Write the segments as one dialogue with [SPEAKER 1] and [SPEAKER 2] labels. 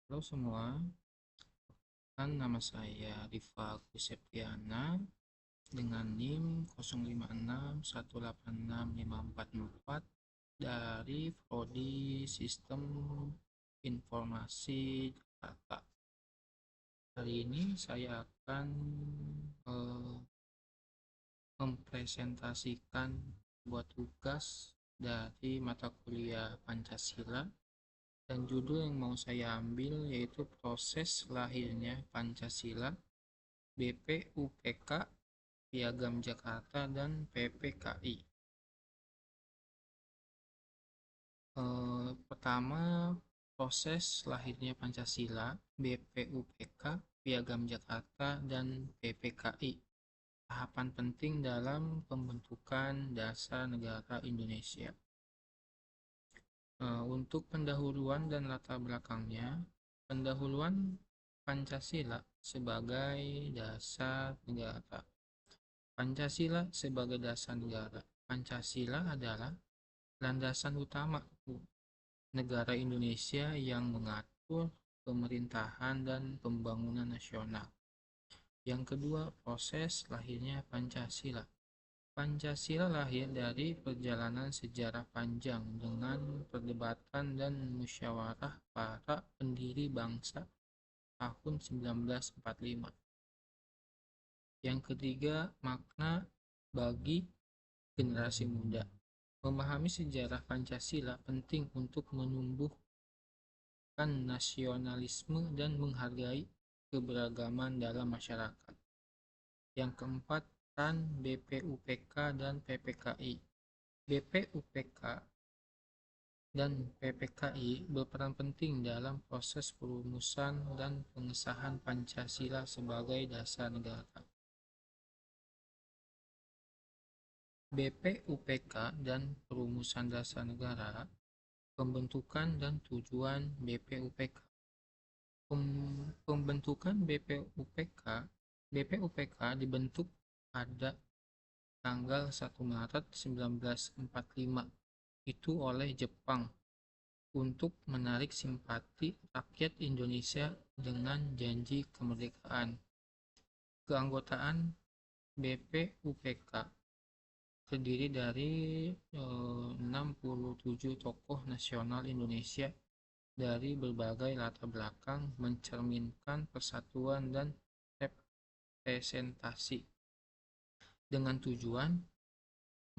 [SPEAKER 1] Halo semua, nama saya Rifa Septiana dengan NIM 0561865444 dari Prodi Sistem Informasi Jakarta. Hari ini saya akan eh, mempresentasikan buat tugas dari mata kuliah Pancasila. Dan judul yang mau saya ambil yaitu proses lahirnya Pancasila, BPUPK, Piagam Jakarta, dan PPKI. Pertama, proses lahirnya Pancasila, BPUPK, Piagam Jakarta, dan PPKI. Tahapan penting dalam pembentukan dasar negara Indonesia. Untuk pendahuluan dan latar belakangnya, pendahuluan Pancasila sebagai dasar negara. Pancasila sebagai dasar negara. Pancasila adalah landasan utama negara Indonesia yang mengatur pemerintahan dan pembangunan nasional. Yang kedua, proses lahirnya Pancasila. Pancasila lahir dari perjalanan sejarah panjang dengan perdebatan dan musyawarah para pendiri bangsa tahun 1945. Yang ketiga, makna bagi generasi muda. Memahami sejarah Pancasila penting untuk menumbuhkan nasionalisme dan menghargai keberagaman dalam masyarakat. Yang keempat, peran BPUPK dan PPKI. BPUPK dan PPKI berperan penting dalam proses perumusan dan pengesahan Pancasila sebagai dasar negara. BPUPK dan perumusan dasar negara, pembentukan dan tujuan BPUPK. Pembentukan BPUPK dibentuk pada tanggal 1 Maret 1945 itu oleh Jepang untuk menarik simpati rakyat Indonesia dengan janji kemerdekaan. Keanggotaan BPUPK terdiri dari 67 tokoh nasional Indonesia dari berbagai latar belakang, mencerminkan persatuan dan representasi dengan tujuan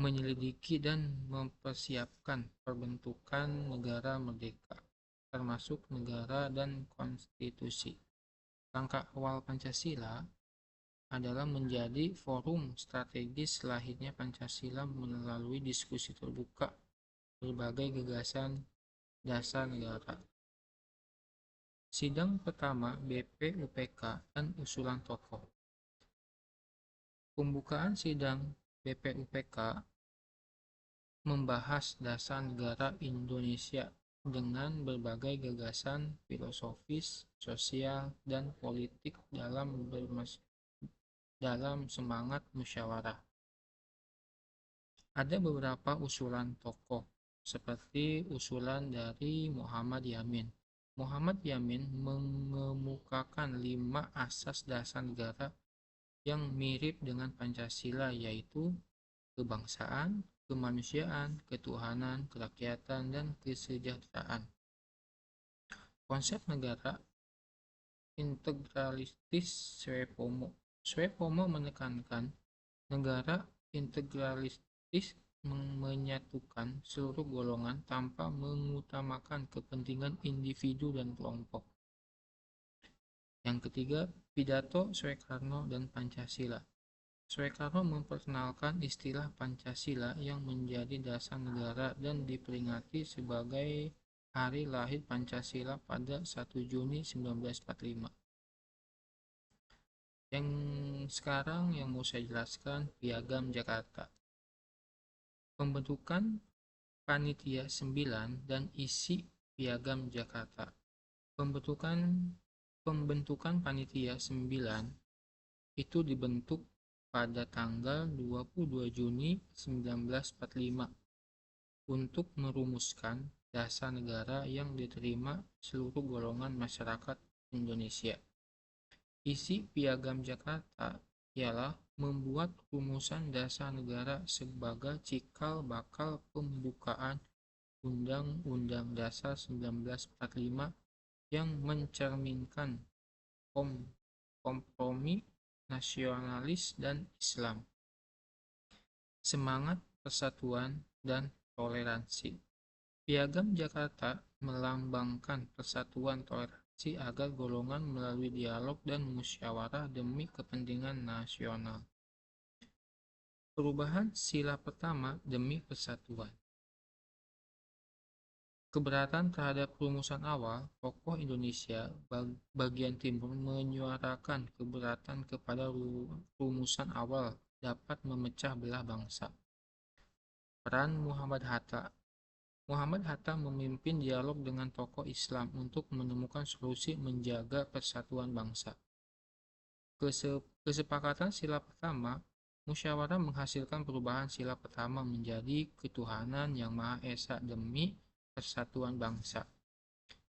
[SPEAKER 1] menyelidiki dan mempersiapkan perbentukan negara merdeka, termasuk negara dan konstitusi. Langkah awal Pancasila adalah menjadi forum strategis lahirnya Pancasila melalui diskusi terbuka berbagai gagasan dasar negara. Sidang pertama BPUPK dan usulan tokoh. Pembukaan sidang BPUPK membahas dasar negara Indonesia dengan berbagai gagasan filosofis, sosial, dan politik dalam semangat musyawarah. Ada beberapa usulan tokoh, seperti usulan dari Muhammad Yamin. Muhammad Yamin mengemukakan 5 asas dasar negara yang mirip dengan Pancasila, yaitu kebangsaan, kemanusiaan, ketuhanan, kerakyatan, dan kesejahteraan. Konsep negara integralistis Swepomo menekankan negara integralistis menyatukan seluruh golongan tanpa mengutamakan kepentingan individu dan kelompok. Yang ketiga, pidato Soekarno dan Pancasila. Soekarno memperkenalkan istilah Pancasila yang menjadi dasar negara dan diperingati sebagai hari lahir Pancasila pada 1 Juni 1945. Yang sekarang yang mau saya jelaskan, Piagam Jakarta. Pembentukan Panitia 9 dan isi Piagam Jakarta. Pembentukan Panitia 9 itu dibentuk pada tanggal 22 Juni 1945 untuk merumuskan dasar negara yang diterima seluruh golongan masyarakat Indonesia. Isi Piagam Jakarta ialah membuat rumusan dasar negara sebagai cikal bakal pembukaan Undang-Undang Dasar 1945 yang mencerminkan kompromi nasionalis dan Islam, semangat persatuan dan toleransi. Piagam Jakarta melambangkan persatuan toleransi agar golongan melalui dialog dan musyawarah demi kepentingan nasional. Perubahan sila pertama demi persatuan. Keberatan terhadap rumusan awal, tokoh Indonesia bagian timur menyuarakan keberatan kepada rumusan awal dapat memecah belah bangsa. Peran Muhammad Hatta. Muhammad Hatta memimpin dialog dengan tokoh Islam untuk menemukan solusi menjaga persatuan bangsa. Kesepakatan sila pertama, musyawarah menghasilkan perubahan sila pertama menjadi ketuhanan yang Maha Esa demi persatuan bangsa.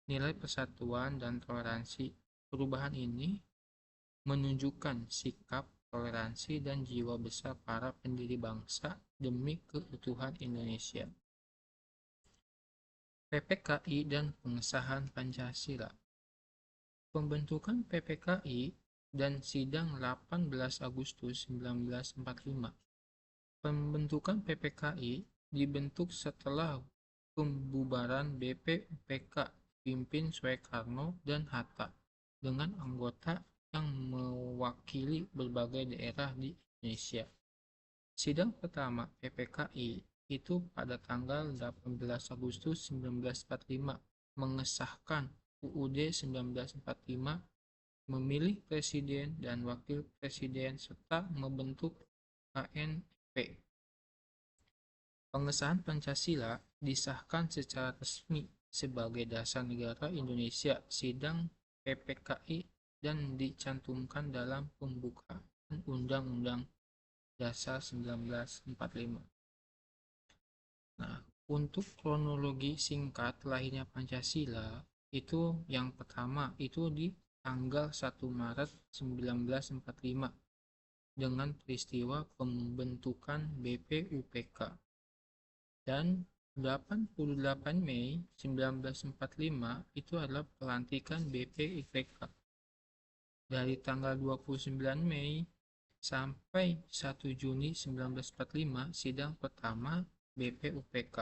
[SPEAKER 1] Nilai persatuan dan toleransi. Perubahan ini menunjukkan sikap toleransi dan jiwa besar para pendiri bangsa demi keutuhan Indonesia. PPKI dan pengesahan Pancasila. Pembentukan PPKI dan sidang 18 Agustus 1945. Pembentukan PPKI dibentuk setelah pembubaran BPUPK pimpin Soekarno dan Hatta dengan anggota yang mewakili berbagai daerah di Indonesia. Sidang pertama PPKI itu pada tanggal 18 Agustus 1945 mengesahkan UUD 1945, memilih presiden dan wakil presiden serta membentuk KNP. Pengesahan Pancasila disahkan secara resmi sebagai dasar negara Indonesia sidang PPKI dan dicantumkan dalam pembukaan Undang-Undang Dasar 1945. Nah, untuk kronologi singkat lahirnya Pancasila itu yang pertama itu di tanggal 1 Maret 1945 dengan peristiwa pembentukan BPUPK. Dan 88 Mei 1945 itu adalah pelantikan BPUPK. Dari tanggal 29 Mei sampai 1 Juni 1945 sidang pertama BPUPK.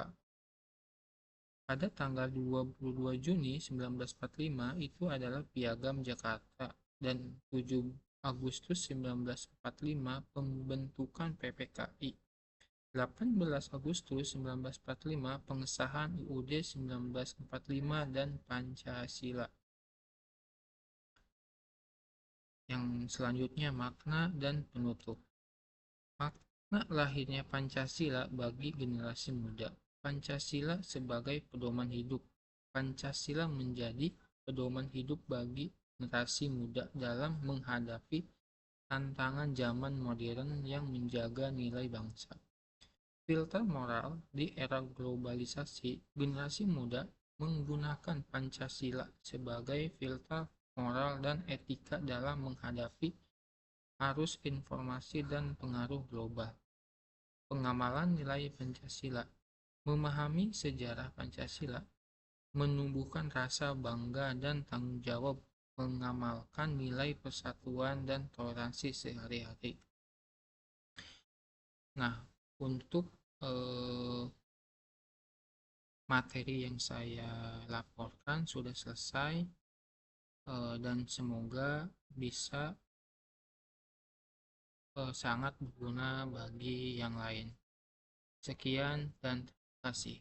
[SPEAKER 1] Pada tanggal 22 Juni 1945 itu adalah Piagam Jakarta dan 7 Agustus 1945 pembentukan PPKI. 18 Agustus 1945 pengesahan UUD 1945 dan Pancasila. Yang selanjutnya makna dan penutup. Makna lahirnya Pancasila bagi generasi muda. Pancasila sebagai pedoman hidup. Pancasila menjadi pedoman hidup bagi generasi muda dalam menghadapi tantangan zaman modern yang menjaga nilai bangsa. Filter moral di era globalisasi, generasi muda menggunakan Pancasila sebagai filter moral dan etika dalam menghadapi arus informasi dan pengaruh global. Pengamalan nilai Pancasila. Memahami sejarah Pancasila menumbuhkan rasa bangga dan tanggung jawab mengamalkan nilai persatuan dan toleransi sehari-hari. Nah, untuk materi yang saya laporkan sudah selesai dan semoga bisa sangat berguna bagi yang lain. Sekian dan terima kasih.